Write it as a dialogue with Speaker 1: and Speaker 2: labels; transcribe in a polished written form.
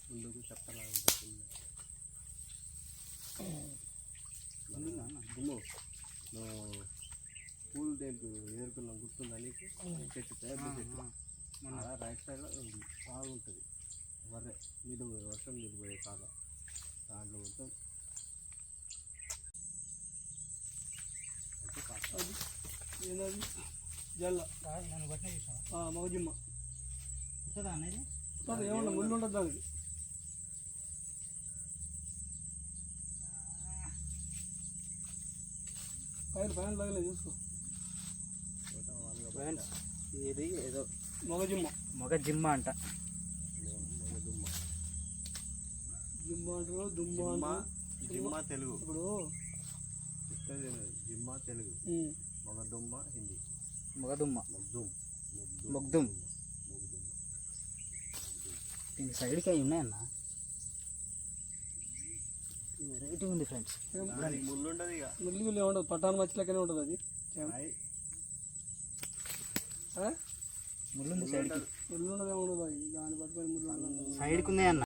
Speaker 1: ముందుకు చెప్పలా ఉంటుంది నువ్వు పూలు తెంపు ఏరుకున్నాం గుర్తుందని చెట్టు పెద్ద చెట్టు అలా రైట్ సైడ్లో బాగుంటుంది వర్రె మీద వర్షం మీద పోయే కాలం దాంట్లో మొత్తం
Speaker 2: ఏంటది జల్ల నన్ను బట్టిన చూసా మగజిమ్మ వస్తుందా అనేది ఏమన్నా ముళ్ళు ఉంటుంది దానికి పైన తగలే చూసుకో
Speaker 1: ఫ్రెండ్స్ ఇది ఏదో
Speaker 2: మగ జిమ్మ అంట జిమ్మ అంటారు
Speaker 1: జిమ్మ తెలుగు
Speaker 2: ఇప్పుడు
Speaker 1: జిమ్మ తెలుగు మొగదుమ్మ హిందీ
Speaker 2: మొగ్దుమ్ దీనికి సైడ్కి అవి ఉన్నాయన్న వెరైటీ ఉంది ఫ్రెండ్స్
Speaker 1: ముళ్ళు ఉంటుంది ఇక
Speaker 2: ముళ్ళు ఏముండదు పట్టాను మచ్చలకనే ఉంటుంది అది ముళ్ళు ఉంది సైడ్కి ముళ్ళు ఉండదు ఏముండదు దాన్ని పట్టుకొని ముళ్ళు సైడ్కి ఉన్నాయన్న